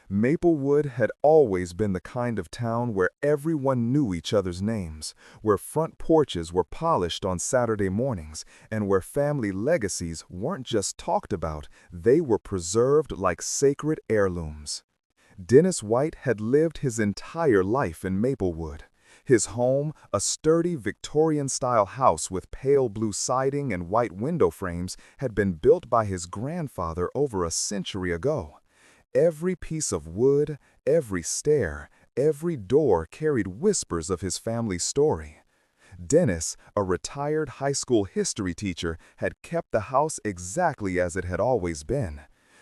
Maplewood had always been the kind of town where everyone knew each other's names, where front porches were polished on Saturday mornings, and where family legacies weren't just talked about, they were preserved like sacred heirlooms. Dennis White had lived his entire life in Maplewood. His home, a sturdy Victorian-style house with pale blue siding and white window frames, had been built by his grandfather over a century ago. Every piece of wood, every stair, every door carried whispers of his family's story. Dennis, a retired high school history teacher, had kept the house exactly as it had always been.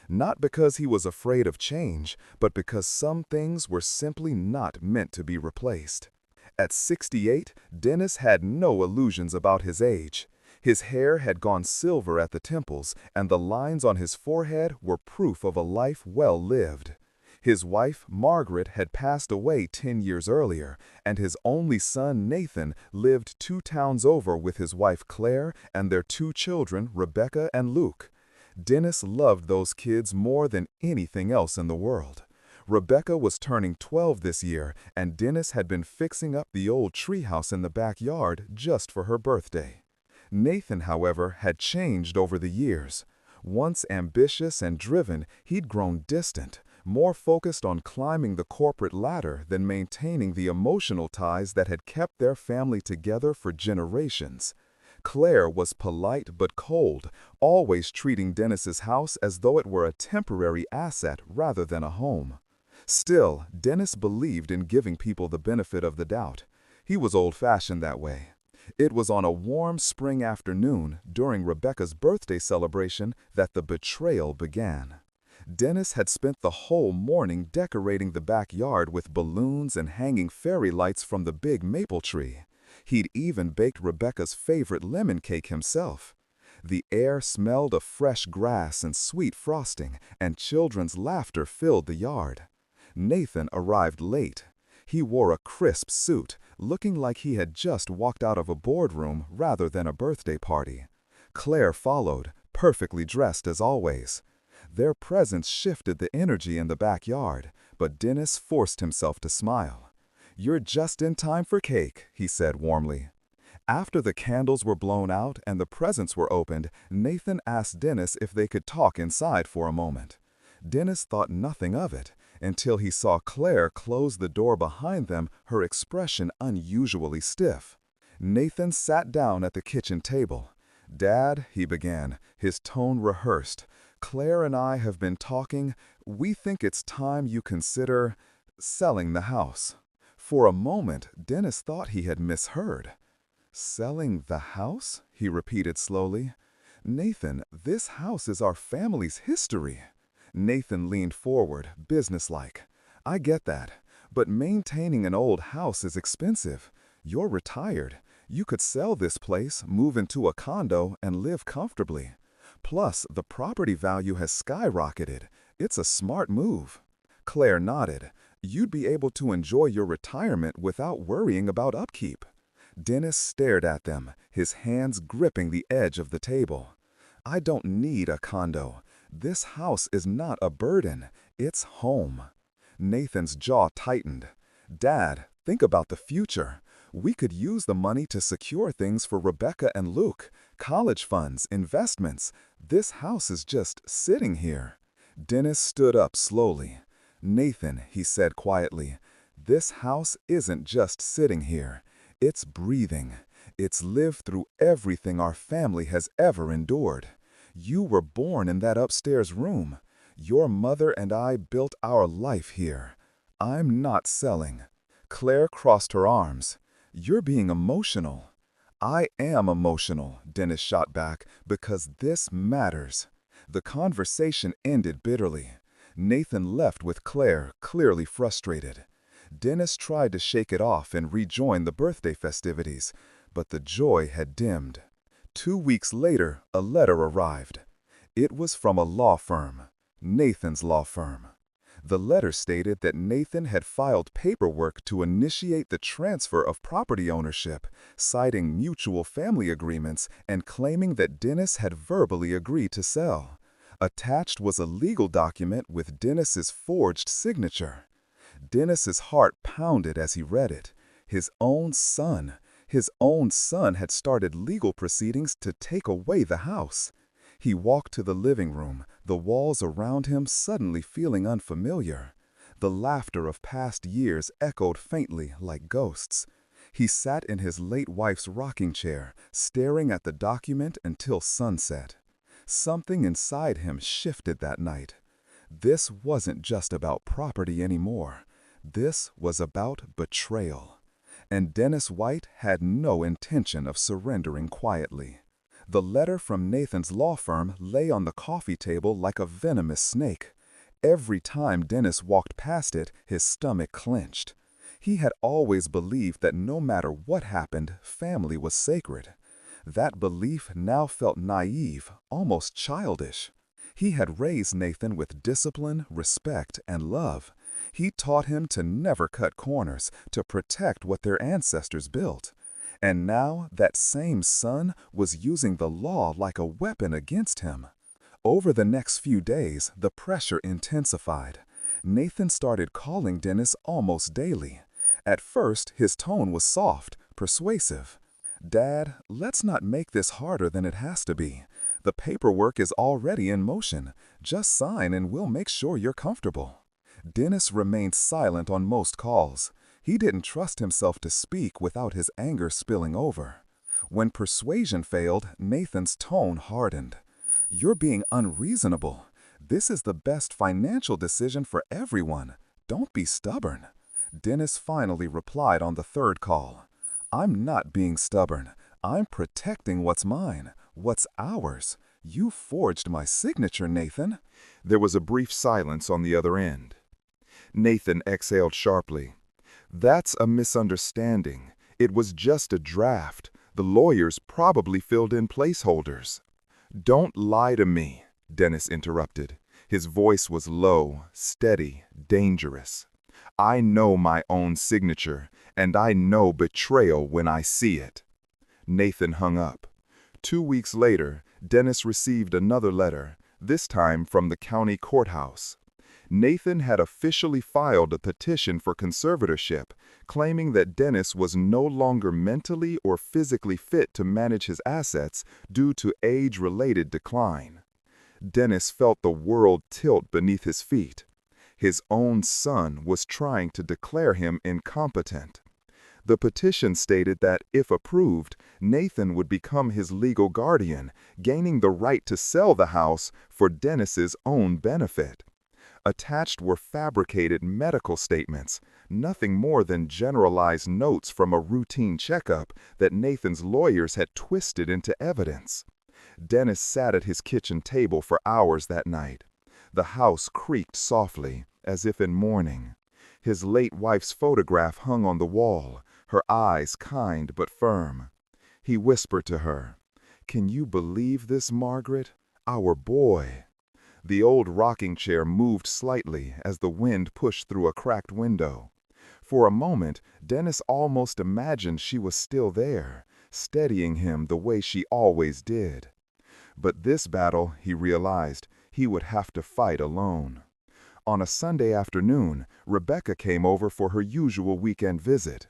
Not because he was afraid of change, but because some things were simply not meant to be replaced. At 68, Dennis had no illusions about his age. His hair had gone silver at the temples, and the lines on his forehead were proof of a life well lived. His wife, Margaret, had passed away 10 years earlier, and his only son, Nathan, lived 2 towns over with his wife, Claire, and their 2 children, Rebecca and Luke. Dennis loved those kids more than anything else in the world. Rebecca was turning 12 this year, and Dennis had been fixing up the old treehouse in the backyard just for her birthday. Nathan, however, had changed over the years. Once ambitious and driven, he'd grown distant, more focused on climbing the corporate ladder than maintaining the emotional ties that had kept their family together for generations. Claire was polite but cold, always treating Dennis's house as though it were a temporary asset rather than a home. Still, Dennis believed in giving people the benefit of the doubt. He was old-fashioned that way. It was on a warm spring afternoon, during Rebecca's birthday celebration, that the betrayal began. Dennis had spent the whole morning decorating the backyard with balloons and hanging fairy lights from the big maple tree. He'd even baked Rebecca's favorite lemon cake himself. The air smelled of fresh grass and sweet frosting, and children's laughter filled the yard. Nathan arrived late. He wore a crisp suit, looking like he had just walked out of a boardroom rather than a birthday party. Claire followed, perfectly dressed as always. Their presence shifted the energy in the backyard, but Dennis forced himself to smile. "You're just in time for cake," he said warmly. After the candles were blown out and the presents were opened, Nathan asked Dennis if they could talk inside for a moment. Dennis thought nothing of it, until he saw Claire close the door behind them, her expression unusually stiff. Nathan sat down at the kitchen table. "Dad," he began, his tone rehearsed, "Claire and I have been talking. We think it's time you consider selling the house." For a moment, Dennis thought he had misheard. "Selling the house?" he repeated slowly. "Nathan, this house is our family's history." Nathan leaned forward, businesslike. "I get that, but maintaining an old house is expensive. You're retired. You could sell this place, move into a condo, and live comfortably. Plus, the property value has skyrocketed. It's a smart move." Claire nodded. "You'd be able to enjoy your retirement without worrying about upkeep." Dennis stared at them, his hands gripping the edge of the table. "I don't need a condo. This house is not a burden. It's home." Nathan's jaw tightened. "Dad, think about the future. We could use the money to secure things for Rebecca and Luke, college funds, investments. This house is just sitting here." Dennis stood up slowly. "Nathan," he said quietly, "this house isn't just sitting here. It's breathing. It's lived through everything our family has ever endured. You were born in that upstairs room. Your mother and I built our life here. I'm not selling." Claire crossed her arms. "You're being emotional." "I am emotional," Dennis shot back, "because this matters." The conversation ended bitterly. Nathan left with Claire, clearly frustrated. Dennis tried to shake it off and rejoin the birthday festivities, but the joy had dimmed. 2 weeks later, a letter arrived. It was from a law firm, Nathan's law firm. The letter stated that Nathan had filed paperwork to initiate the transfer of property ownership, citing mutual family agreements and claiming that Dennis had verbally agreed to sell. Attached was a legal document with Dennis's forged signature. Dennis's heart pounded as he read it. His own son had started legal proceedings to take away the house. He walked to the living room, the walls around him suddenly feeling unfamiliar. The laughter of past years echoed faintly like ghosts. He sat in his late wife's rocking chair, staring at the document until sunset. Something inside him shifted that night. This wasn't just about property anymore. This was about betrayal. And Dennis White had no intention of surrendering quietly. The letter from Nathan's law firm lay on the coffee table like a venomous snake. Every time Dennis walked past it, his stomach clenched. He had always believed that no matter what happened, family was sacred. That belief now felt naive, almost childish. He had raised Nathan with discipline, respect, and love. He taught him to never cut corners, to protect what their ancestors built. And now that same son was using the law like a weapon against him. Over the next few days, the pressure intensified. Nathan started calling Dennis almost daily. At first, his tone was soft, persuasive. "Dad, let's not make this harder than it has to be. The paperwork is already in motion. Just sign and we'll make sure you're comfortable." Dennis remained silent on most calls. He didn't trust himself to speak without his anger spilling over. When persuasion failed, Nathan's tone hardened. "You're being unreasonable. This is the best financial decision for everyone. Don't be stubborn." Dennis finally replied on the third call. "I'm not being stubborn. I'm protecting what's mine, what's ours. You forged my signature, Nathan." There was a brief silence on the other end. Nathan exhaled sharply. "That's a misunderstanding. It was just a draft. The lawyers probably filled in placeholders." "Don't lie to me," Dennis interrupted. His voice was low, steady, dangerous. "I know my own signature, and I know betrayal when I see it." Nathan hung up. 2 weeks later, Dennis received another letter, this time from the county courthouse. Nathan had officially filed a petition for conservatorship, claiming that Dennis was no longer mentally or physically fit to manage his assets due to age-related decline. Dennis felt the world tilt beneath his feet. His own son was trying to declare him incompetent. The petition stated that, if approved, Nathan would become his legal guardian, gaining the right to sell the house for Dennis's own benefit. Attached were fabricated medical statements, nothing more than generalized notes from a routine checkup that Nathan's lawyers had twisted into evidence. Dennis sat at his kitchen table for hours that night. The house creaked softly, as if in mourning. His late wife's photograph hung on the wall, her eyes kind but firm. He whispered to her, "Can you believe this, Margaret? Our boy." The old rocking chair moved slightly as the wind pushed through a cracked window. For a moment, Dennis almost imagined she was still there, steadying him the way she always did. But this battle, he realized, he would have to fight alone. On a Sunday afternoon, Rebecca came over for her usual weekend visit.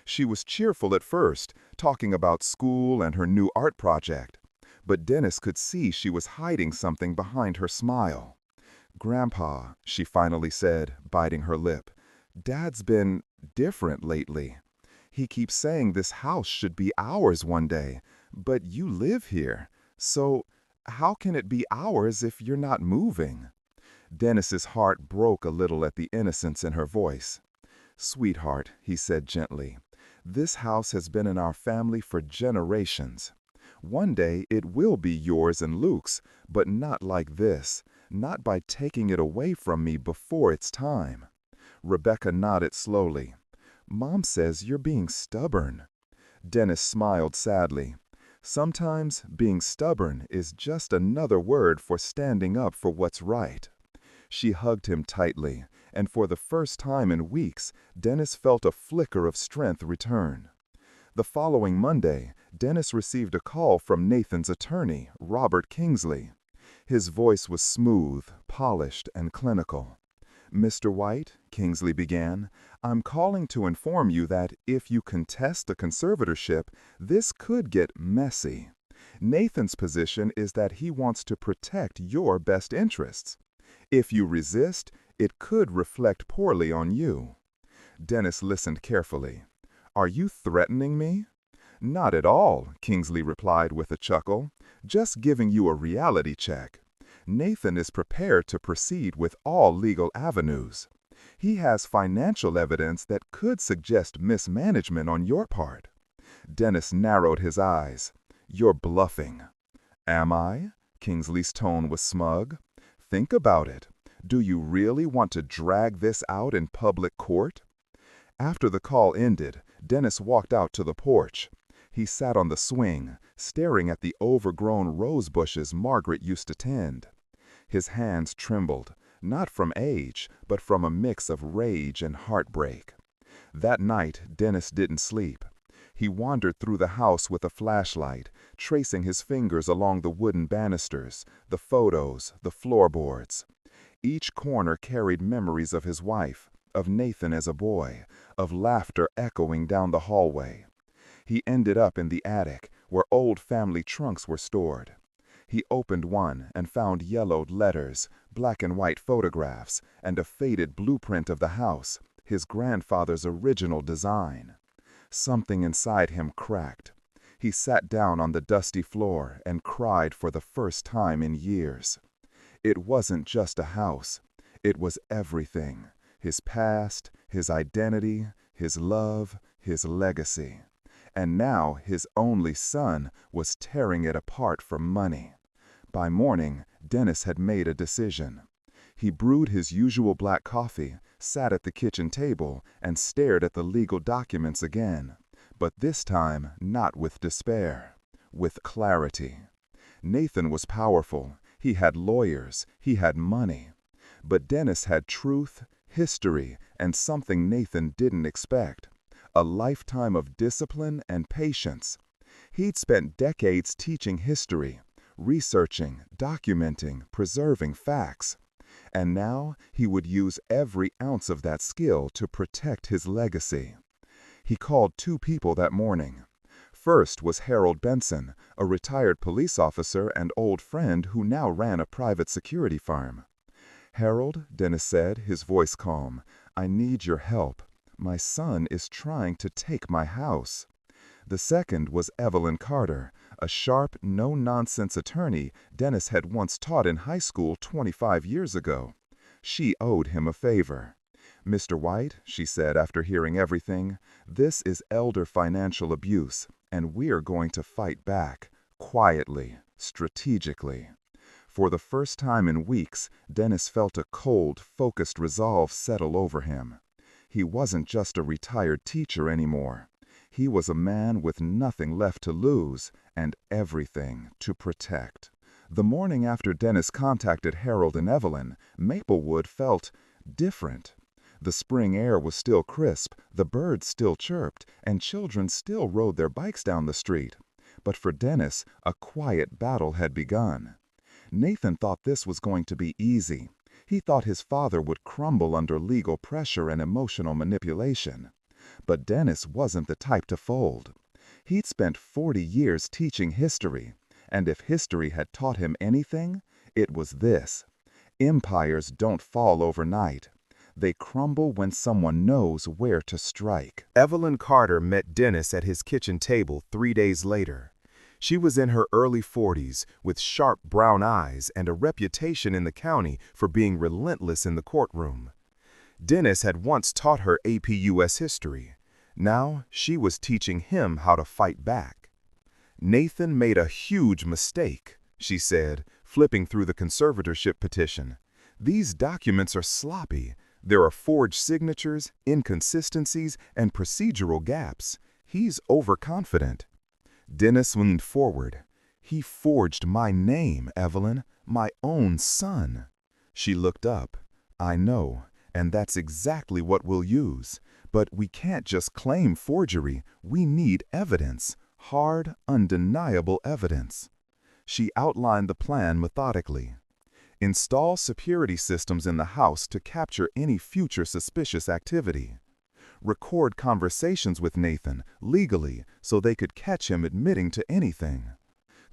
She was cheerful at first, talking about school and her new art project. But Dennis could see she was hiding something behind her smile. "Grandpa," she finally said, biting her lip, "Dad's been different lately. He keeps saying this house should be ours one day, but you live here. So how can it be ours if you're not moving?" Dennis's heart broke a little at the innocence in her voice. "Sweetheart," he said gently, "this house has been in our family for generations. One day it will be yours and Luke's, but not like this, not by taking it away from me before it's time." Rebecca nodded slowly. "Mom says you're being stubborn." Dennis smiled sadly. Sometimes being stubborn is just another word for standing up for what's right. She hugged him tightly, and for the first time in weeks, Dennis felt a flicker of strength return. The following Monday, Dennis received a call from Nathan's attorney, Robert Kingsley. His voice was smooth, polished, and clinical. "Mr. White," Kingsley began, "I'm calling to inform you that if you contest the conservatorship, this could get messy. Nathan's position is that he wants to protect your best interests. If you resist, it could reflect poorly on you." Dennis listened carefully. "Are you threatening me?" "Not at all," Kingsley replied with a chuckle. "Just giving you a reality check. Nathan is prepared to proceed with all legal avenues. He has financial evidence that could suggest mismanagement on your part." Dennis narrowed his eyes. "You're bluffing." "Am I?" Kingsley's tone was smug. "Think about it. Do you really want to drag this out in public court?" After the call ended, Dennis walked out to the porch. He sat on the swing, staring at the overgrown rose bushes Margaret used to tend. His hands trembled, not from age, but from a mix of rage and heartbreak. That night, Dennis didn't sleep. He wandered through the house with a flashlight, tracing his fingers along the wooden banisters, the photos, the floorboards. Each corner carried memories of his wife, of Nathan as a boy, of laughter echoing down the hallway. He ended up in the attic, where old family trunks were stored. He opened one and found yellowed letters, black and white photographs, and a faded blueprint of the house, his grandfather's original design. Something inside him cracked. He sat down on the dusty floor and cried for the first time in years. It wasn't just a house. It was everything. His past, his identity, his love, his legacy. And now his only son was tearing it apart for money. By morning, Dennis had made a decision. He brewed his usual black coffee, sat at the kitchen table, and stared at the legal documents again. But this time, not with despair, with clarity. Nathan was powerful. He had lawyers. He had money. But Dennis had truth, history, and something Nathan didn't expect. A lifetime of discipline and patience. He'd spent decades teaching history, researching, documenting, preserving facts. And now he would use every ounce of that skill to protect his legacy. He called two people that morning. First was Harold Benson, a retired police officer and old friend who now ran a private security firm. "Harold," Dennis said, his voice calm, "I need your help. My son is trying to take my house." The second was Evelyn Carter, a sharp, no-nonsense attorney Dennis had once taught in high school 25 years ago. She owed him a favor. "Mr. White," she said after hearing everything, "this is elder financial abuse, and we're going to fight back, quietly, strategically." For the first time in weeks, Dennis felt a cold, focused resolve settle over him. He wasn't just a retired teacher anymore. He was a man with nothing left to lose and everything to protect. The morning after Dennis contacted Harold and Evelyn, Maplewood felt different. The spring air was still crisp, the birds still chirped, and children still rode their bikes down the street. But for Dennis, a quiet battle had begun. Nathan thought this was going to be easy. He thought his father would crumble under legal pressure and emotional manipulation. But Dennis wasn't the type to fold. He'd spent 40 years teaching history, and if history had taught him anything, it was this: empires don't fall overnight. They crumble when someone knows where to strike. Evelyn Carter met Dennis at his kitchen table 3 days later. She was in her early 40s, with sharp brown eyes and a reputation in the county for being relentless in the courtroom. Dennis had once taught her AP US history. Now she was teaching him how to fight back. "Nathan made a huge mistake," she said, flipping through the conservatorship petition. "These documents are sloppy. There are forged signatures, inconsistencies, and procedural gaps. He's overconfident." Dennis leaned forward. "He forged my name, Evelyn, my own son." She looked up. "I know, and that's exactly what we'll use. But we can't just claim forgery. We need evidence, hard, undeniable evidence." She outlined the plan methodically. Install security systems in the house to capture any future suspicious activity. Record conversations with Nathan legally so they could catch him admitting to anything.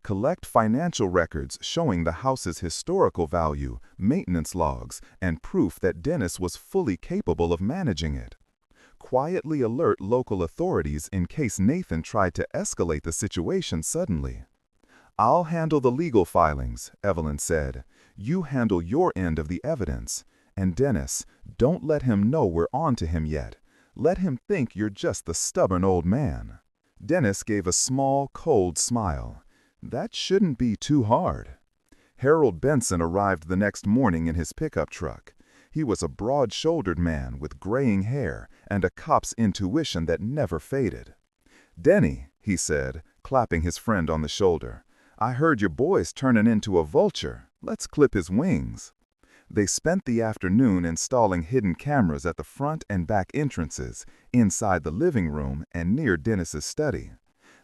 Collect financial records showing the house's historical value, maintenance logs, and proof that Dennis was fully capable of managing it. Quietly alert local authorities in case Nathan tried to escalate the situation suddenly. "I'll handle the legal filings," Evelyn said. "You handle your end of the evidence. And Dennis, don't let him know we're on to him yet. Let him think you're just the stubborn old man." Dennis gave a small, cold smile. "That shouldn't be too hard." Harold Benson arrived the next morning in his pickup truck. He was a broad-shouldered man with graying hair and a cop's intuition that never faded. "Denny," he said, clapping his friend on the shoulder, "I heard your boy's turning into a vulture. Let's clip his wings." They spent the afternoon installing hidden cameras at the front and back entrances, inside the living room and near Dennis's study.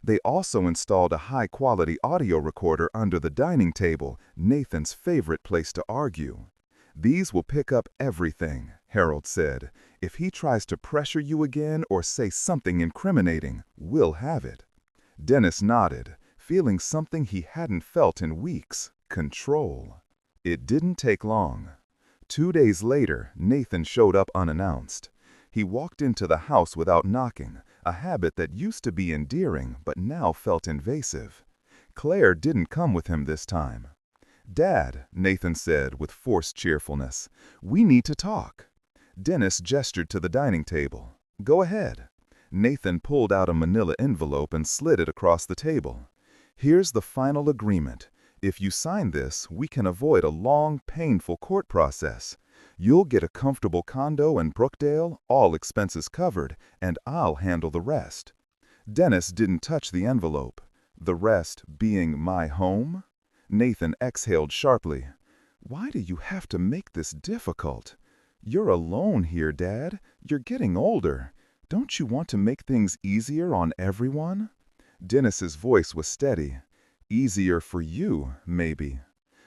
They also installed a high-quality audio recorder under the dining table, Nathan's favorite place to argue. "These will pick up everything," Harold said. "If he tries to pressure you again or say something incriminating, we'll have it." Dennis nodded, feeling something he hadn't felt in weeks: control. It didn't take long. 2 days later, Nathan showed up unannounced. He walked into the house without knocking, a habit that used to be endearing but now felt invasive. Claire didn't come with him this time. "Dad," Nathan said with forced cheerfulness, "we need to talk." Dennis gestured to the dining table. "Go ahead." Nathan pulled out a manila envelope and slid it across the table. "Here's the final agreement. If you sign this, we can avoid a long, painful court process. You'll get a comfortable condo in Brookdale, all expenses covered, and I'll handle the rest." Dennis didn't touch the envelope. "The rest being my home?" Nathan exhaled sharply. "Why do you have to make this difficult? You're alone here, Dad. You're getting older. Don't you want to make things easier on everyone?" Dennis's voice was steady. "Easier for you, maybe."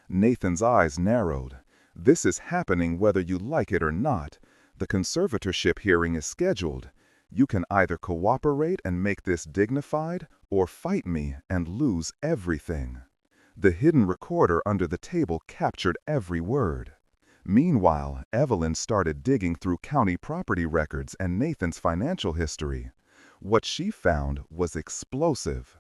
Nathan's eyes narrowed. "This is happening whether you like it or not. The conservatorship hearing is scheduled. You can either cooperate and make this dignified, or fight me and lose everything." The hidden recorder under the table captured every word. Meanwhile, Evelyn started digging through county property records and Nathan's financial history. What she found was explosive.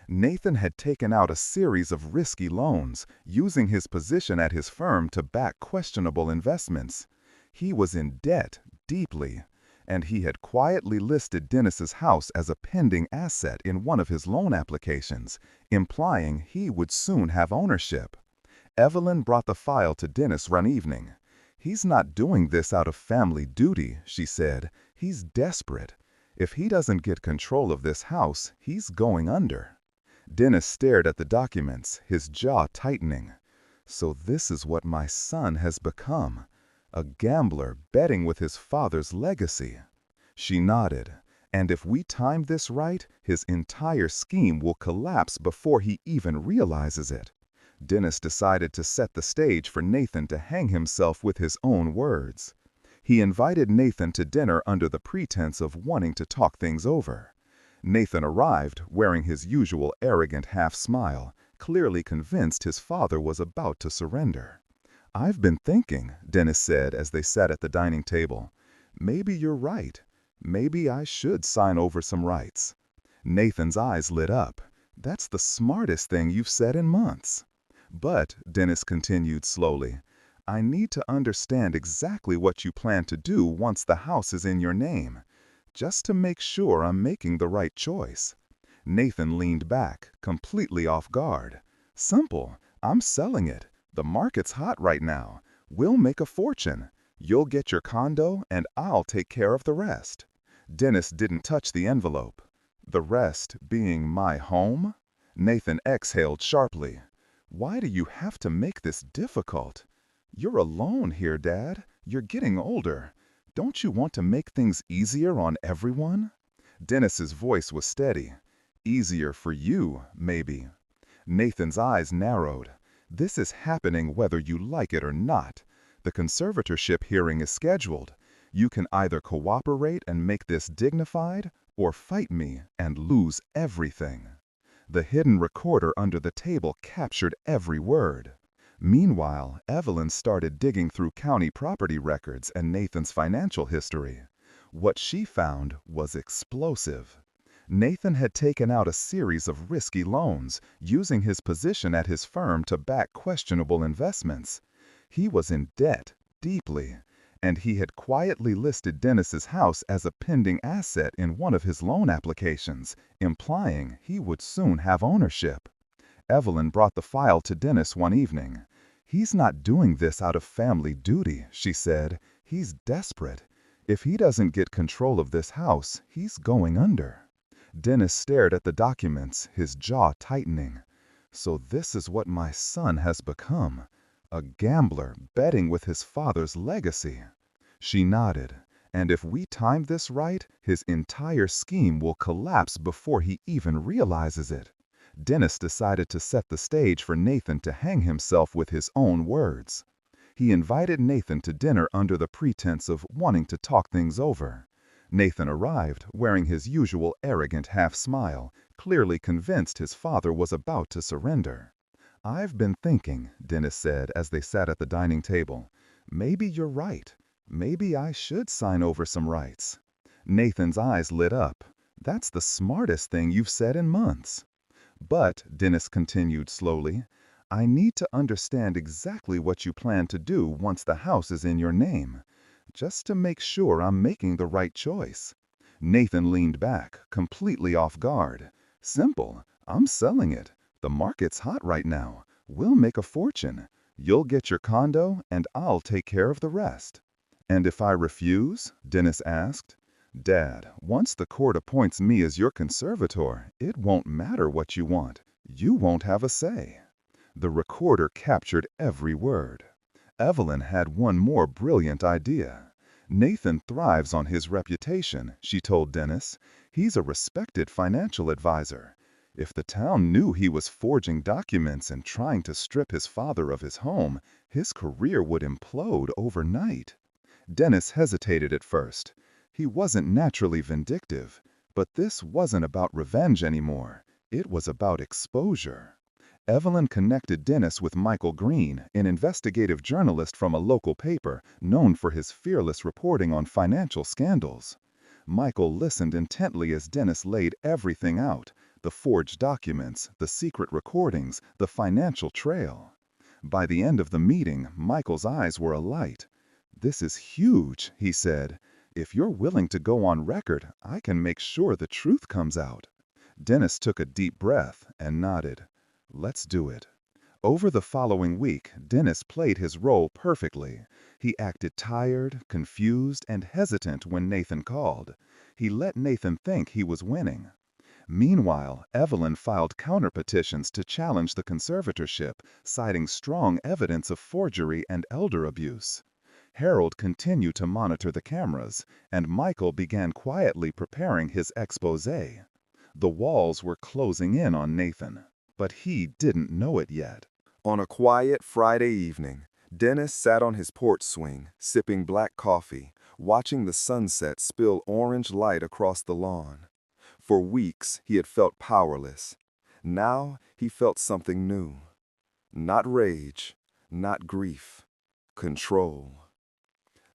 Nathan had taken out a series of risky loans, using his position at his firm to back questionable investments. He was in debt, deeply, and he had quietly listed Dennis's house as a pending asset in one of his loan applications, implying he would soon have ownership. Evelyn brought the file to Dennis one evening. "He's not doing this out of family duty," she said. "He's desperate. If he doesn't get control of this house, he's going under." Dennis stared at the documents, his jaw tightening. "So this is what my son has become. A gambler betting with his father's legacy." She nodded. "And if we time this right, his entire scheme will collapse before he even realizes it." Dennis decided to set the stage for Nathan to hang himself with his own words. He invited Nathan to dinner under the pretense of wanting to talk things over. Nathan arrived, wearing his usual arrogant half-smile, clearly convinced his father was about to surrender. "I've been thinking," Dennis said as they sat at the dining table. "Maybe you're right. Maybe I should sign over some rights." Nathan's eyes lit up. "That's the smartest thing you've said in months." "But," Dennis continued slowly, "I need to understand exactly what you plan to do once the house is in your name, just to make sure I'm making the right choice." Nathan leaned back, completely off guard. "Simple. I'm selling it. The market's hot right now. We'll make a fortune. You'll get your condo, and I'll take care of the rest." Dennis didn't touch the envelope. "The rest being my home?" Nathan exhaled sharply. "Why do you have to make this difficult? You're alone here, Dad. You're getting older. Don't you want to make things easier on everyone?" Dennis's voice was steady. "Easier for you, maybe." Nathan's eyes narrowed. This is happening whether you like it or not. The conservatorship hearing is scheduled. You can either cooperate and make this dignified, or fight me and lose everything." The hidden recorder under the table captured every word. Meanwhile, Evelyn started digging through county property records and Nathan's financial history. What she found was explosive. Nathan had taken out a series of risky loans, using his position at his firm to back questionable investments. He was in debt, deeply, and he had quietly listed Dennis's house as a pending asset in one of his loan applications, implying he would soon have ownership. Evelyn brought the file to Dennis one evening. "He's not doing this out of family duty," she said. "He's desperate. If he doesn't get control of this house, he's going under." Dennis stared at the documents, his jaw tightening. "So this is what my son has become. A gambler betting with his father's legacy." She nodded. "And if we time this right, his entire scheme will collapse before he even realizes it." Dennis decided to set the stage for Nathan to hang himself with his own words. He invited Nathan to dinner under the pretense of wanting to talk things over. Nathan arrived, wearing his usual arrogant half-smile, clearly convinced his father was about to surrender. "I've been thinking," Dennis said as they sat at the dining table. "Maybe you're right. Maybe I should sign over some rights." Nathan's eyes lit up. "That's the smartest thing you've said in months." "But," Dennis continued slowly, "I need to understand exactly what you plan to do once the house is in your name, just to make sure I'm making the right choice." Nathan leaned back, completely off guard. "Simple. I'm selling it. The market's hot right now. We'll make a fortune. You'll get your condo, and I'll take care of the rest." "And if I refuse?" Dennis asked. "Dad, once the court appoints me as your conservator, it won't matter what you want. You won't have a say." The recorder captured every word. Evelyn had one more brilliant idea. "Nathan thrives on his reputation," she told Dennis. "He's a respected financial advisor. If the town knew he was forging documents and trying to strip his father of his home, his career would implode overnight." Dennis hesitated at first. He wasn't naturally vindictive, but this wasn't about revenge anymore. It was about exposure. Evelyn connected Dennis with Michael Green, an investigative journalist from a local paper known for his fearless reporting on financial scandals. Michael listened intently as Dennis laid everything out: the forged documents, the secret recordings, the financial trail. By the end of the meeting, Michael's eyes were alight. "This is huge," he said. "If you're willing to go on record, I can make sure the truth comes out." Dennis took a deep breath and nodded. "Let's do it." Over the following week, Dennis played his role perfectly. He acted tired, confused, and hesitant when Nathan called. He let Nathan think he was winning. Meanwhile, Evelyn filed counterpetitions to challenge the conservatorship, citing strong evidence of forgery and elder abuse. Harold continued to monitor the cameras, and Michael began quietly preparing his exposé. The walls were closing in on Nathan, but he didn't know it yet. On a quiet Friday evening, Dennis sat on his porch swing, sipping black coffee, watching the sunset spill orange light across the lawn. For weeks, he had felt powerless. Now, he felt something new. Not rage, not grief, control.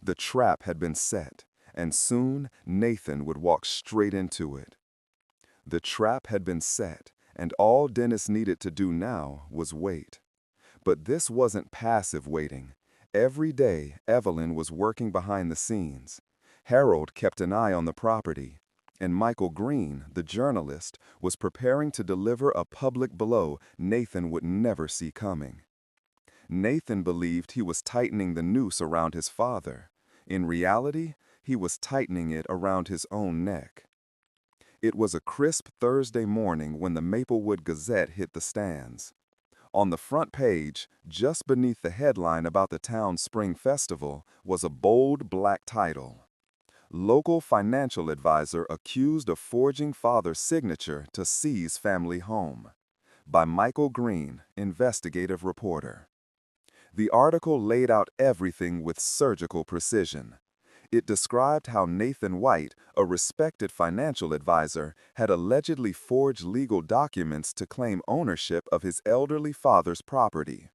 The trap had been set, and soon Nathan would walk straight into it. The trap had been set, and all Dennis needed to do now was wait. But this wasn't passive waiting. Every day, Evelyn was working behind the scenes. Harold kept an eye on the property, and Michael Green, the journalist, was preparing to deliver a public blow Nathan would never see coming. Nathan believed he was tightening the noose around his father. In reality, he was tightening it around his own neck. It was a crisp Thursday morning when the Maplewood Gazette hit the stands. On the front page, just beneath the headline about the town's spring festival, was a bold black title: "Local financial advisor accused of forging father's signature to seize family home." by Michael Green, investigative reporter. The article laid out everything with surgical precision. It described how Nathan White, a respected financial advisor, had allegedly forged legal documents to claim ownership of his elderly father's property.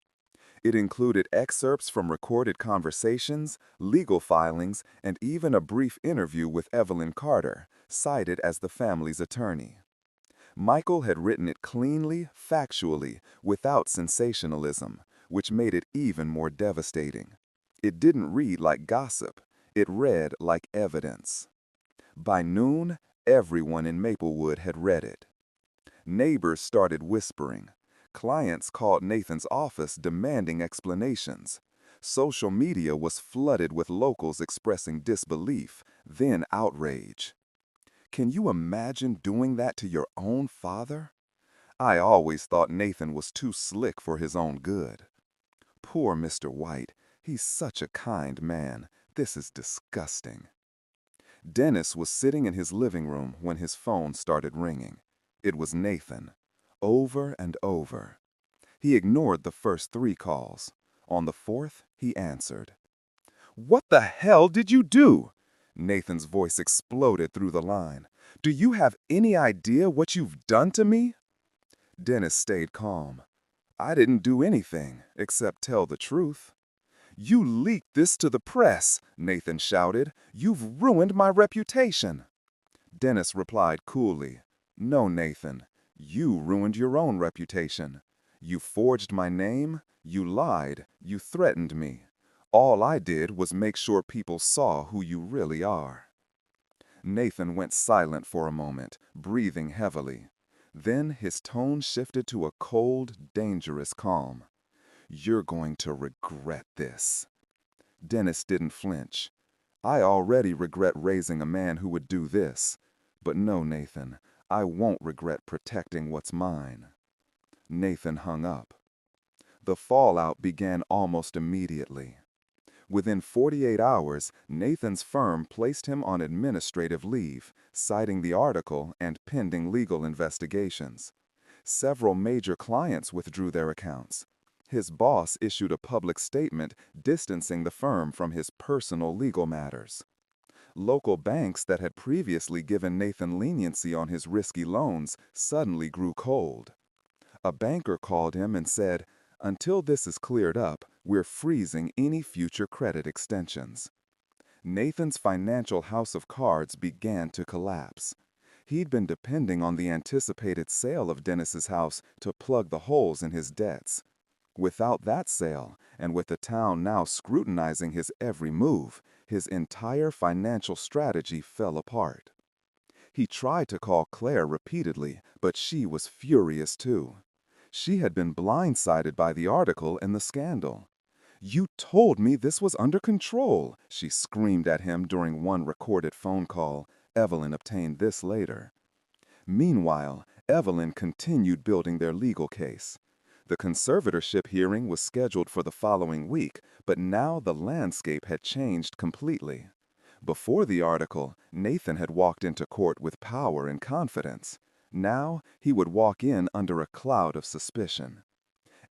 It included excerpts from recorded conversations, legal filings, and even a brief interview with Evelyn Carter, cited as the family's attorney. Michael had written it cleanly, factually, without sensationalism, which made it even more devastating. It didn't read like gossip. It read like evidence. By noon, everyone in Maplewood had read it. Neighbors started whispering. Clients called Nathan's office demanding explanations. Social media was flooded with locals expressing disbelief, then outrage. Can you imagine doing that to your own father? I always thought Nathan was too slick for his own good. Poor Mr. White, he's such a kind man. This is disgusting. Dennis was sitting in his living room when his phone started ringing. It was Nathan. Over and over. He ignored the first 3 calls. On the 4th, he answered. "What the hell did you do?" Nathan's voice exploded through the line. "Do you have any idea what you've done to me?" Dennis stayed calm. "I didn't do anything, except tell the truth." "You leaked this to the press," Nathan shouted. "You've ruined my reputation." Dennis replied coolly, "No, Nathan, you ruined your own reputation. You forged my name, you lied, you threatened me. All I did was make sure people saw who you really are." Nathan went silent for a moment, breathing heavily. Then his tone shifted to a cold, dangerous calm. "You're going to regret this." Dennis didn't flinch. "I already regret raising a man who would do this. But no, Nathan, I won't regret protecting what's mine." Nathan hung up. The fallout began almost immediately. Within 48 hours, Nathan's firm placed him on administrative leave, citing the article and pending legal investigations. Several major clients withdrew their accounts. His boss issued a public statement distancing the firm from his personal legal matters. Local banks that had previously given Nathan leniency on his risky loans suddenly grew cold. A banker called him and said, "Until this is cleared up, we're freezing any future credit extensions." Nathan's financial house of cards began to collapse. He'd been depending on the anticipated sale of Dennis's house to plug the holes in his debts. Without that sale, and with the town now scrutinizing his every move, his entire financial strategy fell apart. He tried to call Claire repeatedly, but she was furious too. She had been blindsided by the article and the scandal. "You told me this was under control," she screamed at him during one recorded phone call. Evelyn obtained this later. Meanwhile, Evelyn continued building their legal case. The conservatorship hearing was scheduled for the following week, but now the landscape had changed completely. Before the article, Nathan had walked into court with power and confidence. Now, he would walk in under a cloud of suspicion.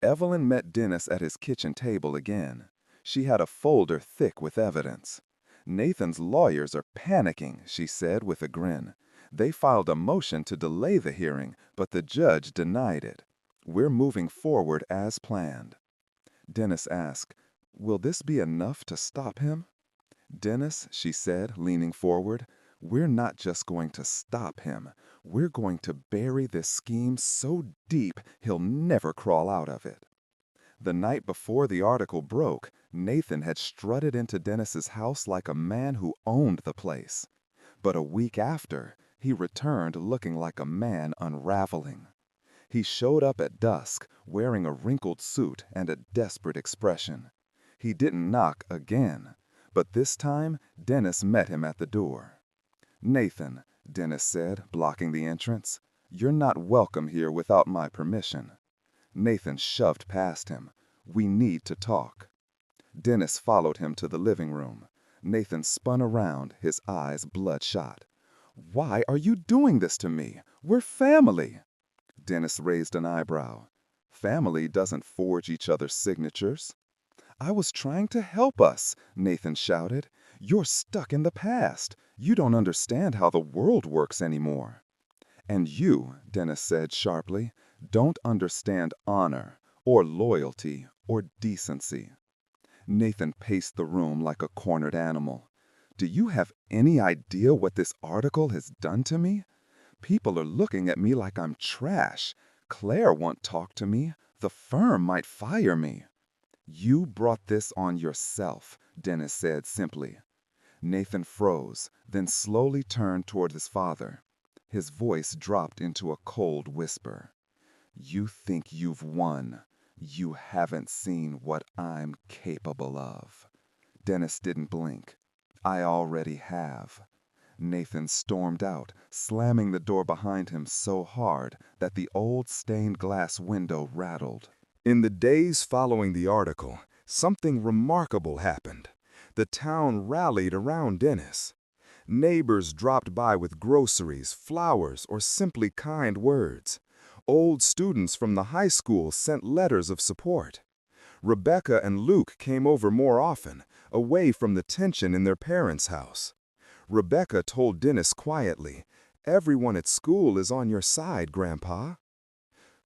Evelyn met Dennis at his kitchen table again. She had a folder thick with evidence. "Nathan's lawyers are panicking," she said with a grin. "They filed a motion to delay the hearing, but the judge denied it. We're moving forward as planned." Dennis asked, "Will this be enough to stop him?" "Dennis," she said, leaning forward, "we're not just going to stop him. We're going to bury this scheme so deep he'll never crawl out of it." The night before the article broke, Nathan had strutted into Dennis's house like a man who owned the place. But a week after, he returned looking like a man unraveling. He showed up at dusk, wearing a wrinkled suit and a desperate expression. He didn't knock again, but this time Dennis met him at the door. "Nathan," Dennis said, blocking the entrance, "you're not welcome here without my permission." Nathan shoved past him. "We need to talk." Dennis followed him to the living room. Nathan spun around, his eyes bloodshot. "Why are you doing this to me? We're family." Dennis raised an eyebrow. Family doesn't forge each other's signatures. I was trying to help us, Nathan shouted. You're stuck in the past. You don't understand how the world works anymore. And you, Dennis said sharply, don't understand honor or loyalty or decency. Nathan paced the room like a cornered animal. Do you have any idea what this article has done to me? People are looking at me like I'm trash. Claire won't talk to me. The firm might fire me. You brought this on yourself, Dennis said simply. Nathan froze, then slowly turned toward his father. His voice dropped into a cold whisper. You think you've won. You haven't seen what I'm capable of. Dennis didn't blink. I already have. Nathan stormed out, slamming the door behind him so hard that the old stained glass window rattled. In the days following the article, something remarkable happened. The town rallied around Dennis. Neighbors dropped by with groceries, flowers, or simply kind words. Old students from the high school sent letters of support. Rebecca and Luke came over more often, away from the tension in their parents' house. Rebecca told Dennis quietly, "Everyone at school is on your side, Grandpa."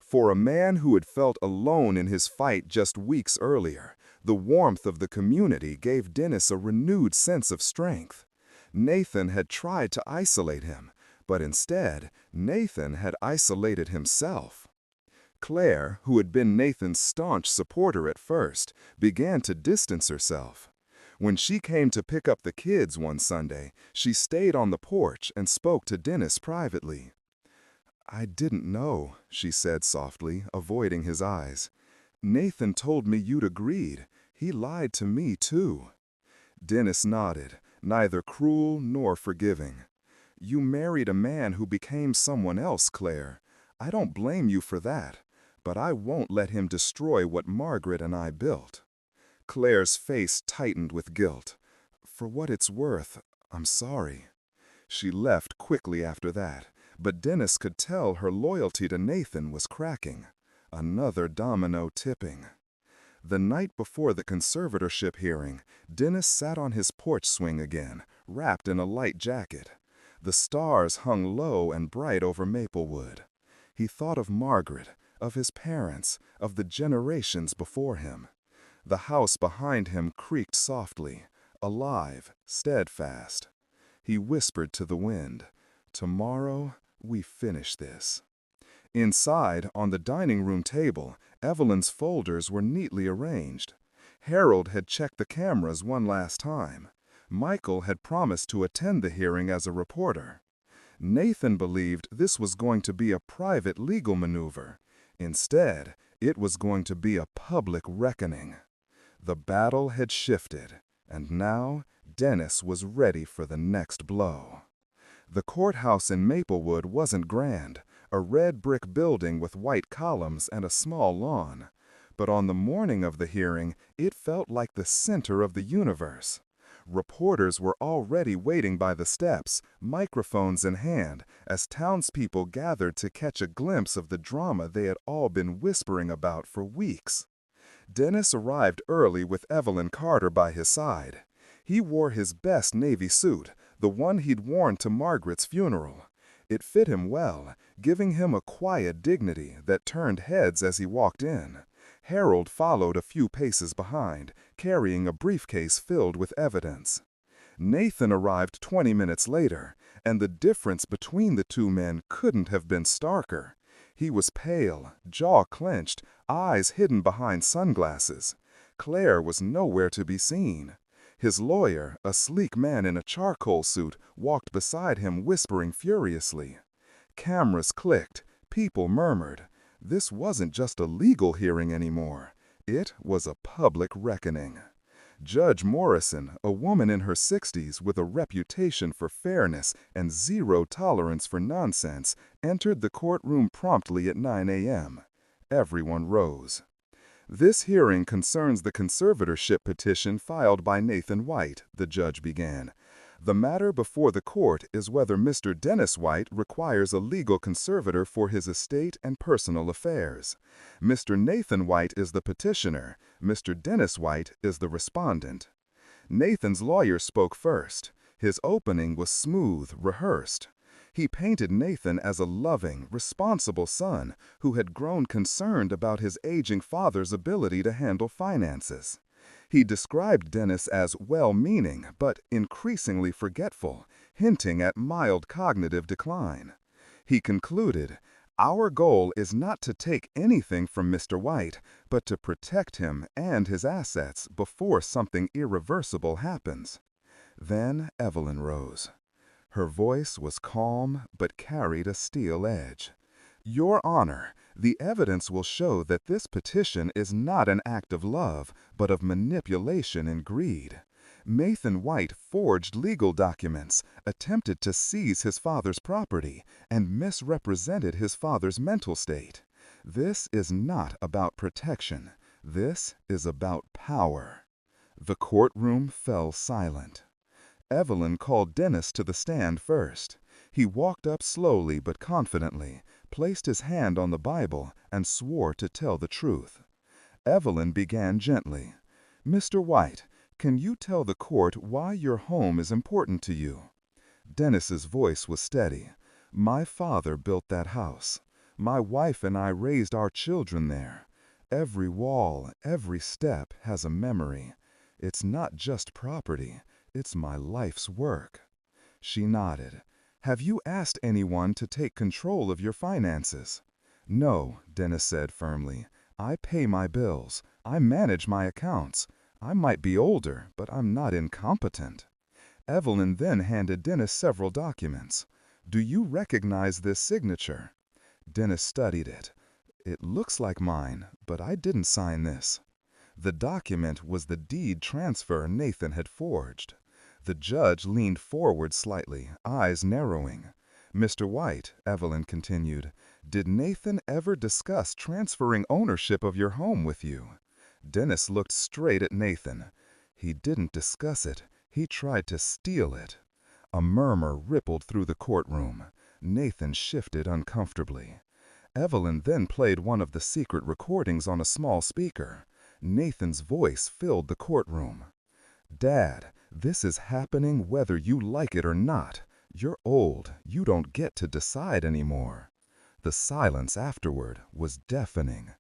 For a man who had felt alone in his fight just weeks earlier, the warmth of the community gave Dennis a renewed sense of strength. Nathan had tried to isolate him, but instead, Nathan had isolated himself. Claire, who had been Nathan's staunch supporter at first, began to distance herself. When she came to pick up the kids one Sunday, she stayed on the porch and spoke to Dennis privately. "I didn't know," she said softly, avoiding his eyes. "Nathan told me you'd agreed. He lied to me, too." Dennis nodded, neither cruel nor forgiving. "You married a man who became someone else, Claire. I don't blame you for that, but I won't let him destroy what Margaret and I built." Claire's face tightened with guilt. "For what it's worth, I'm sorry." She left quickly after that, but Dennis could tell her loyalty to Nathan was cracking. Another domino tipping. The night before the conservatorship hearing, Dennis sat on his porch swing again, wrapped in a light jacket. The stars hung low and bright over Maplewood. He thought of Margaret, of his parents, of the generations before him. The house behind him creaked softly, alive, steadfast. He whispered to the wind, "Tomorrow, we finish this." Inside, on the dining room table, Evelyn's folders were neatly arranged. Harold had checked the cameras one last time. Michael had promised to attend the hearing as a reporter. Nathan believed this was going to be a private legal maneuver. Instead, it was going to be a public reckoning. The battle had shifted, and now Dennis was ready for the next blow. The courthouse in Maplewood wasn't grand, a red brick building with white columns and a small lawn. But on the morning of the hearing, it felt like the center of the universe. Reporters were already waiting by the steps, microphones in hand, as townspeople gathered to catch a glimpse of the drama they had all been whispering about for weeks. Dennis arrived early with Evelyn Carter by his side. He wore his best navy suit, the one he'd worn to Margaret's funeral. It fit him well, giving him a quiet dignity that turned heads as he walked in. Harold followed a few paces behind, carrying a briefcase filled with evidence. Nathan arrived 20 minutes later, and the difference between the two men couldn't have been starker. He was pale, jaw clenched, eyes hidden behind sunglasses. Claire was nowhere to be seen. His lawyer, a sleek man in a charcoal suit, walked beside him whispering furiously. Cameras clicked, people murmured. This wasn't just a legal hearing anymore. It was a public reckoning. Judge Morrison, a woman in her 60s with a reputation for fairness and zero tolerance for nonsense, entered the courtroom promptly at 9 a.m. Everyone rose. "This hearing concerns the conservatorship petition filed by Nathan White," the judge began. The matter before the court is whether Mr. Dennis White requires a legal conservator for his estate and personal affairs. Mr. Nathan White is the petitioner. Mr. Dennis White is the respondent. Nathan's lawyer spoke first. His opening was smooth, rehearsed. He painted Nathan as a loving, responsible son who had grown concerned about his aging father's ability to handle finances. He described Dennis as well-meaning but increasingly forgetful, hinting at mild cognitive decline. He concluded, "Our goal is not to take anything from Mr. White, but to protect him and his assets before something irreversible happens." Then Evelyn rose. Her voice was calm but carried a steel edge. "Your Honor, the evidence will show that this petition is not an act of love, but of manipulation and greed. Nathan White forged legal documents, attempted to seize his father's property, and misrepresented his father's mental state. This is not about protection. This is about power." The courtroom fell silent. Evelyn called Dennis to the stand first. He walked up slowly but confidently, placed his hand on the Bible, and swore to tell the truth. Evelyn began gently. "Mr. White, can you tell the court why your home is important to you?" Dennis's voice was steady. "My father built that house. My wife and I raised our children there. Every wall, every step has a memory. It's not just property. It's my life's work." She nodded. "Have you asked anyone to take control of your finances?" "No," Dennis said firmly. "I pay my bills. I manage my accounts. I might be older, but I'm not incompetent." Evelyn then handed Dennis several documents. "Do you recognize this signature?" Dennis studied it. "It looks like mine, but I didn't sign this." The document was the deed transfer Nathan had forged. The judge leaned forward slightly, eyes narrowing. "Mr. White," Evelyn continued, "did Nathan ever discuss transferring ownership of your home with you?" Dennis looked straight at Nathan. "He didn't discuss it. He tried to steal it." A murmur rippled through the courtroom. Nathan shifted uncomfortably. Evelyn then played one of the secret recordings on a small speaker. Nathan's voice filled the courtroom. "Dad, this is happening whether you like it or not. You're old. You don't get to decide anymore." The silence afterward was deafening.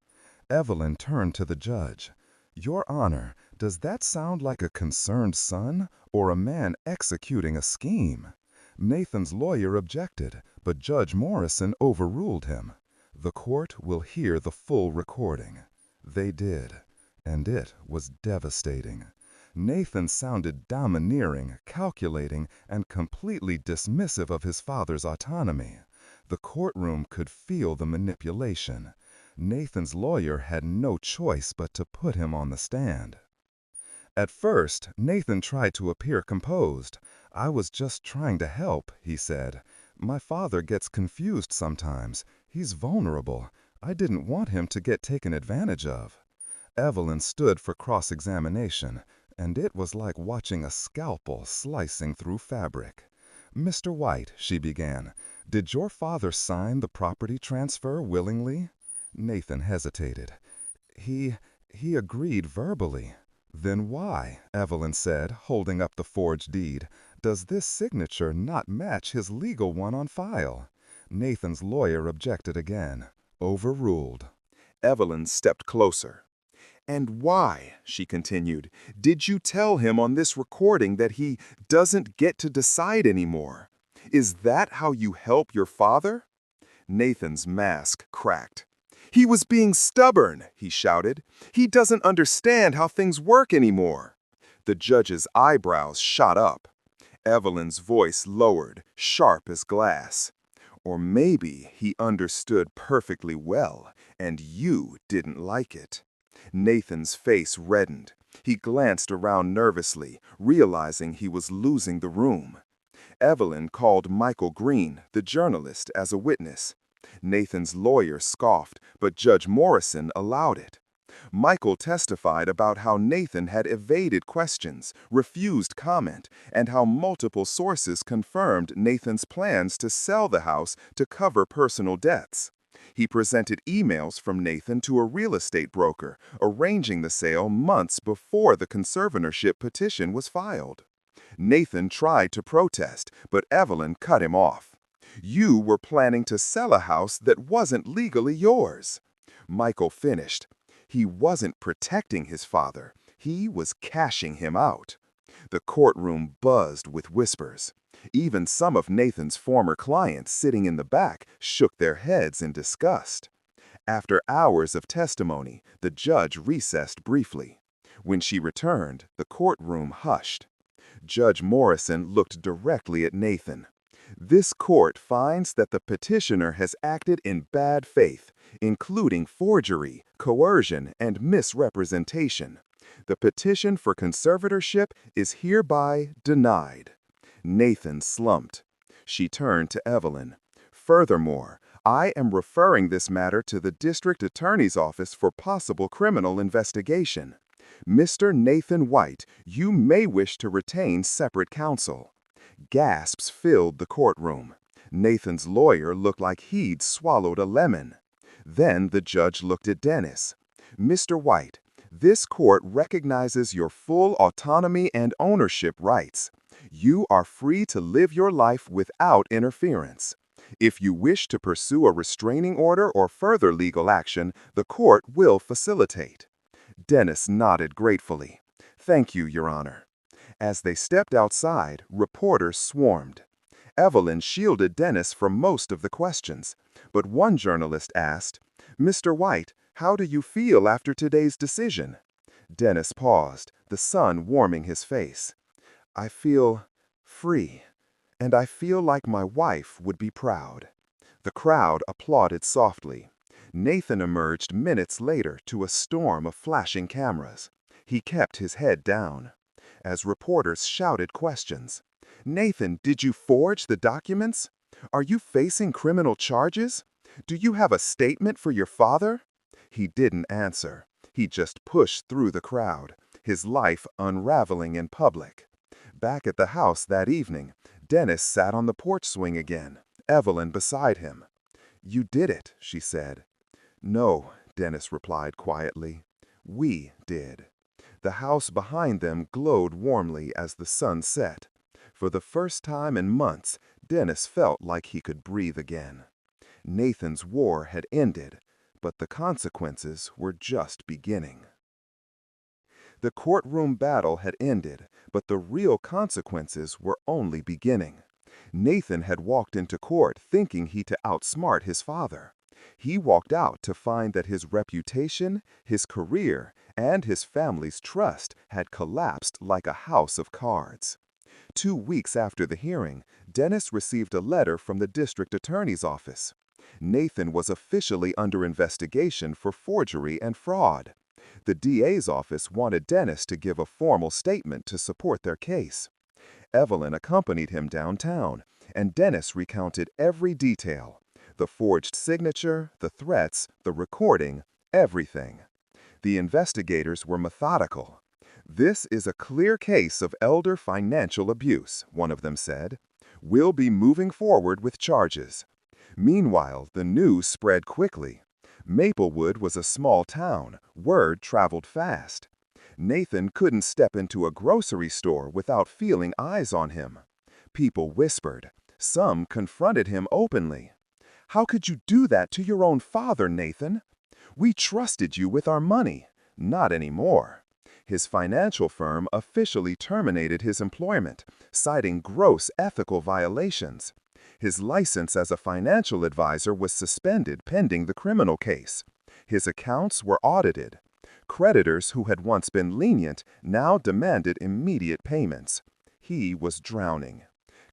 Evelyn turned to the judge. "Your Honor, does that sound like a concerned son or a man executing a scheme?" Nathan's lawyer objected, but Judge Morrison overruled him. "The court will hear the full recording." They did, and it was devastating. Nathan sounded domineering, calculating, and completely dismissive of his father's autonomy. The courtroom could feel the manipulation. Nathan's lawyer had no choice but to put him on the stand. At first, Nathan tried to appear composed. "I was just trying to help," he said. "My father gets confused sometimes. He's vulnerable. I didn't want him to get taken advantage of." Evelyn stood for cross-examination, and it was like watching a scalpel slicing through fabric. "Mr. White," she began, "did your father sign the property transfer willingly?" Nathan hesitated. He agreed verbally." "Then why," Evelyn said, holding up the forged deed, "does this signature not match his legal one on file?" Nathan's lawyer objected again. Overruled. Evelyn stepped closer. "And why," she continued, "did you tell him on this recording that he doesn't get to decide anymore? Is that how you help your father?" Nathan's mask cracked. "He was being stubborn," he shouted. "He doesn't understand how things work anymore." The judge's eyebrows shot up. Evelyn's voice lowered, sharp as glass. "Or maybe he understood perfectly well, and you didn't like it." Nathan's face reddened. He glanced around nervously, realizing he was losing the room. Evelyn called Michael Green, the journalist, as a witness. Nathan's lawyer scoffed, but Judge Morrison allowed it. Michael testified about how Nathan had evaded questions, refused comment, and how multiple sources confirmed Nathan's plans to sell the house to cover personal debts. He presented emails from Nathan to a real estate broker, arranging the sale months before the conservatorship petition was filed. Nathan tried to protest, but Evelyn cut him off. "You were planning to sell a house that wasn't legally yours." Michael finished. He wasn't protecting his father. He was cashing him out. The courtroom buzzed with whispers. Even some of Nathan's former clients sitting in the back shook their heads in disgust. After hours of testimony, the judge recessed briefly. When she returned, the courtroom hushed. Judge Morrison looked directly at Nathan. "This court finds that the petitioner has acted in bad faith, including forgery, coercion, and misrepresentation. The petition for conservatorship is hereby denied." Nathan slumped. She turned to Evelyn. "Furthermore, I am referring this matter to the district attorney's office for possible criminal investigation. Mr. Nathan White, you may wish to retain separate counsel." Gasps filled the courtroom. Nathan's lawyer looked like he'd swallowed a lemon. Then the judge looked at Dennis. "Mr. White, this court recognizes your full autonomy and ownership rights. You are free to live your life without interference. If you wish to pursue a restraining order or further legal action, the court will facilitate." Dennis nodded gratefully. "Thank you, Your Honor." As they stepped outside, reporters swarmed. Evelyn shielded Dennis from most of the questions, but one journalist asked, "Mr. White, how do you feel after today's decision?" Dennis paused, the sun warming his face. "I feel free, and I feel like my wife would be proud." The crowd applauded softly. Nathan emerged minutes later to a storm of flashing cameras. He kept his head down. As reporters shouted questions, "Nathan, did you forge the documents? Are you facing criminal charges? Do you have a statement for your father?" He didn't answer. He just pushed through the crowd, his life unraveling in public. Back at the house that evening, Dennis sat on the porch swing again, Evelyn beside him. "You did it," she said. "No," Dennis replied quietly. "We did." The house behind them glowed warmly as the sun set. For the first time in months, Dennis felt like he could breathe again. Nathan's war had ended, but the consequences were just beginning. The courtroom battle had ended, but the real consequences were only beginning. Nathan had walked into court thinking he to outsmart his father. He walked out to find that his reputation, his career, and his family's trust had collapsed like a house of cards. 2 weeks after the hearing, Dennis received a letter from the district attorney's office. Nathan was officially under investigation for forgery and fraud. The DA's office wanted Dennis to give a formal statement to support their case. Evelyn accompanied him downtown, and Dennis recounted every detail: the forged signature, the threats, the recording, everything. The investigators were methodical. "This is a clear case of elder financial abuse," one of them said. "We'll be moving forward with charges." Meanwhile, the news spread quickly. Maplewood was a small town. Word traveled fast. Nathan couldn't step into a grocery store without feeling eyes on him. People whispered. Some confronted him openly. "How could you do that to your own father, Nathan? We trusted you with our money." Not anymore. His financial firm officially terminated his employment, citing gross ethical violations. His license as a financial advisor was suspended pending the criminal case. His accounts were audited. Creditors who had once been lenient now demanded immediate payments. He was drowning.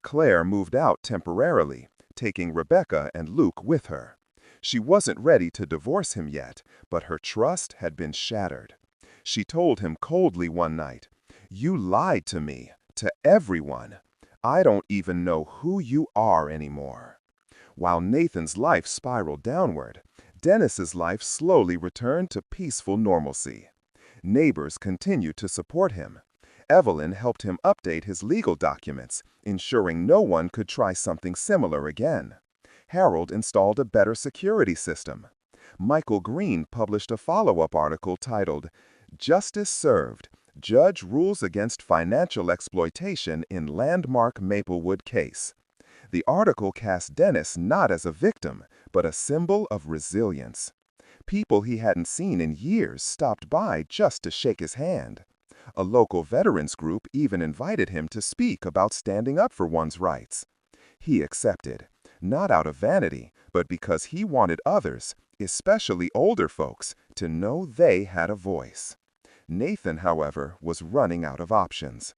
Claire moved out temporarily, taking Rebecca and Luke with her. She wasn't ready to divorce him yet, but her trust had been shattered. She told him coldly one night, "You lied to me, to everyone. I don't even know who you are anymore." While Nathan's life spiraled downward, Dennis's life slowly returned to peaceful normalcy. Neighbors continued to support him. Evelyn helped him update his legal documents, ensuring no one could try something similar again. Harold installed a better security system. Michael Green published a follow-up article titled, "Justice Served. Judge Rules Against Financial Exploitation in Landmark Maplewood Case." The article cast Dennis not as a victim, but a symbol of resilience. People he hadn't seen in years stopped by just to shake his hand. A local veterans group even invited him to speak about standing up for one's rights. He accepted, not out of vanity, but because he wanted others, especially older folks, to know they had a voice. Nathan, however, was running out of options.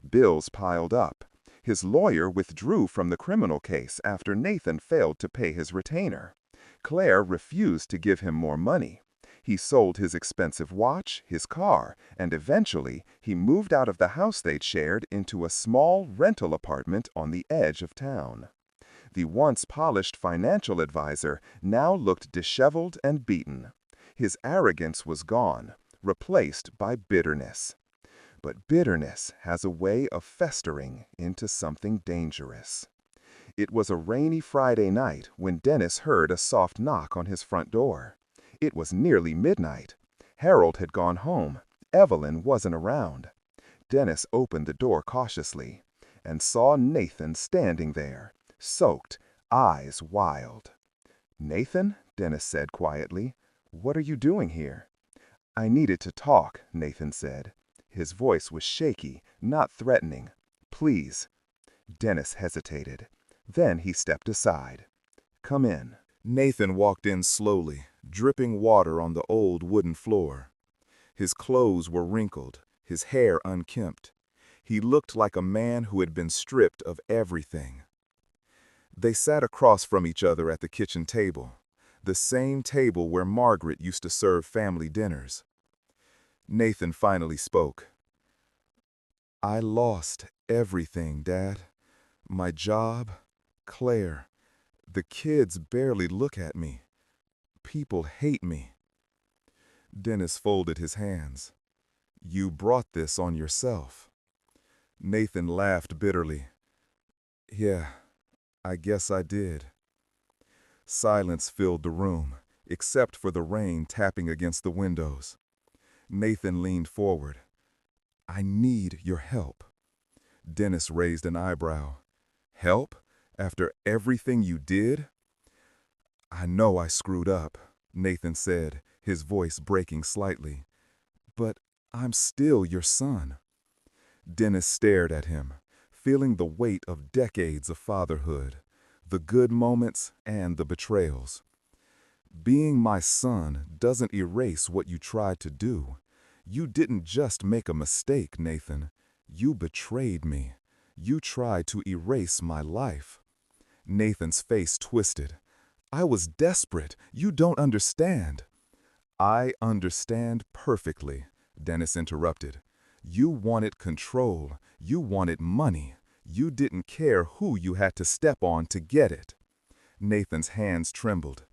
Bills piled up. His lawyer withdrew from the criminal case after Nathan failed to pay his retainer. Claire refused to give him more money. He sold his expensive watch, his car, and eventually he moved out of the house they'd shared into a small rental apartment on the edge of town. The once polished financial advisor now looked disheveled and beaten. His arrogance was gone, replaced by bitterness. But bitterness has a way of festering into something dangerous. It was a rainy Friday night when Dennis heard a soft knock on his front door. It was nearly midnight. Harold had gone home. Evelyn wasn't around. Dennis opened the door cautiously and saw Nathan standing there, soaked, eyes wild. "Nathan," Dennis said quietly, "what are you doing here?" "I needed to talk," Nathan said. His voice was shaky, not threatening. "Please." Dennis hesitated. Then he stepped aside. "Come in." Nathan walked in slowly, dripping water on the old wooden floor. His clothes were wrinkled, his hair unkempt. He looked like a man who had been stripped of everything. They sat across from each other at the kitchen table, the same table where Margaret used to serve family dinners. Nathan finally spoke. "I lost everything, Dad. My job, Claire. The kids barely look at me. People hate me." Dennis folded his hands. "You brought this on yourself." Nathan laughed bitterly. "Yeah, I guess I did." Silence filled the room, except for the rain tapping against the windows. Nathan leaned forward. "I need your help." Dennis raised an eyebrow. "Help? After everything you did?" "I know I screwed up," Nathan said, his voice breaking slightly. "But I'm still your son." Dennis stared at him, feeling the weight of decades of fatherhood, the good moments and the betrayals. "Being my son doesn't erase what you tried to do. You didn't just make a mistake, Nathan. You betrayed me. You tried to erase my life." Nathan's face twisted. "I was desperate. You don't understand." "I understand perfectly," Dennis interrupted. "You wanted control. You wanted money. You didn't care who you had to step on to get it." Nathan's hands trembled.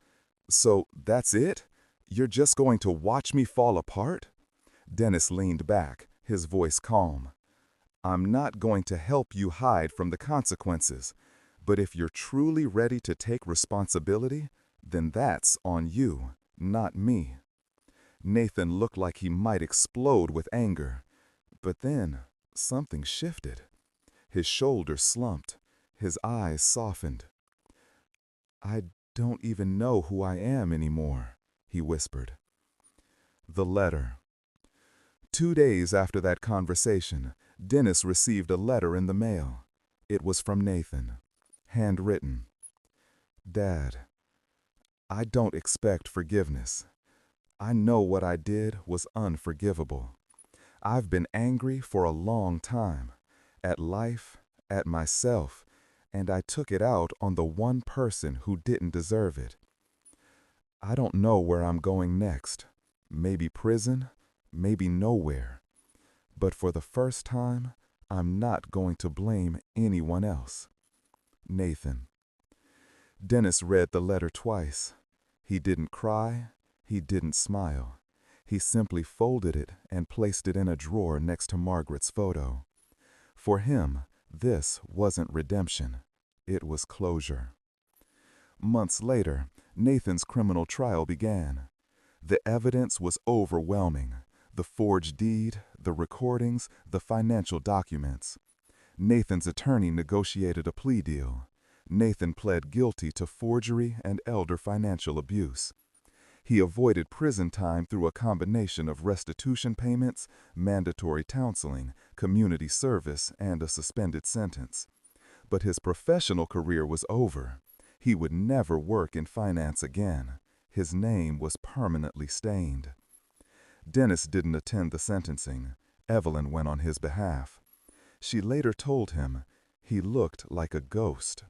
"So that's it? You're just going to watch me fall apart?" Dennis leaned back, his voice calm. "I'm not going to help you hide from the consequences, but if you're truly ready to take responsibility, then that's on you, not me." Nathan looked like he might explode with anger, but then something shifted. His shoulders slumped, his eyes softened. "I don't even know who I am anymore," he whispered. The letter. 2 days after that conversation, Dennis received a letter in the mail. It was from Nathan, handwritten. "Dad, I don't expect forgiveness. I know what I did was unforgivable. I've been angry for a long time, at life, at myself, and I took it out on the one person who didn't deserve it. I don't know where I'm going next. Maybe prison, maybe nowhere. But for the first time, I'm not going to blame anyone else. Nathan." Dennis read the letter twice. He didn't cry, he didn't smile. He simply folded it and placed it in a drawer next to Margaret's photo. For him, this wasn't redemption. It was closure. Months later, Nathan's criminal trial began. The evidence was overwhelming. The forged deed, the recordings, the financial documents. Nathan's attorney negotiated a plea deal. Nathan pled guilty to forgery and elder financial abuse. He avoided prison time through a combination of restitution payments, mandatory counseling, community service, and a suspended sentence. But his professional career was over. He would never work in finance again. His name was permanently stained. Dennis didn't attend the sentencing. Evelyn went on his behalf. She later told him he looked like a ghost.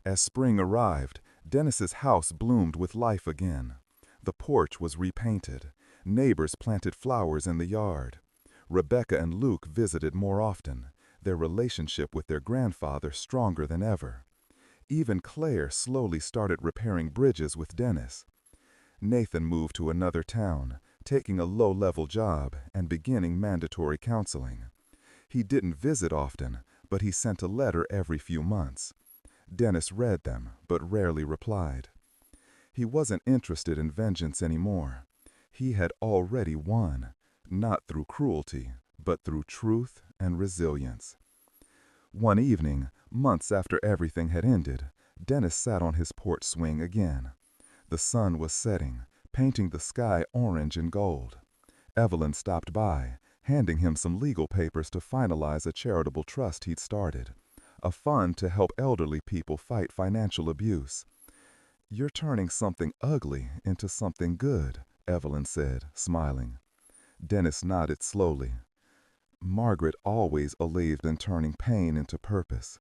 As spring arrived, Dennis's house bloomed with life again. The porch was repainted. Neighbors planted flowers in the yard. Rebecca and Luke visited more often, their relationship with their grandfather stronger than ever. Even Claire slowly started repairing bridges with Dennis. Nathan moved to another town, taking a low-level job and beginning mandatory counseling. He didn't visit often, but he sent a letter every few months. Dennis read them, but rarely replied. He wasn't interested in vengeance anymore. He had already won, not through cruelty, but through truth and resilience. One evening, months after everything had ended, Dennis sat on his porch swing again. The sun was setting, painting the sky orange and gold. Evelyn stopped by, handing him some legal papers to finalize a charitable trust he'd started, a fund to help elderly people fight financial abuse. "You're turning something ugly into something good," Evelyn said, smiling. Dennis nodded slowly. Margaret always believed in turning pain into purpose.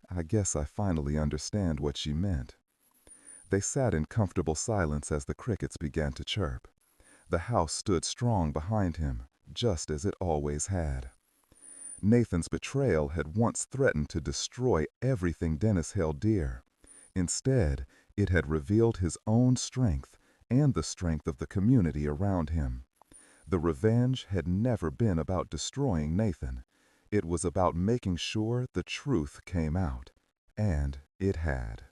I guess I finally understand what she meant. They sat in comfortable silence as the crickets began to chirp. The house stood strong behind him, just as it always had. Nathan's betrayal had once threatened to destroy everything Dennis held dear. Instead, it had revealed his own strength and the strength of the community around him. The revenge had never been about destroying Nathan. It was about making sure the truth came out. And it had.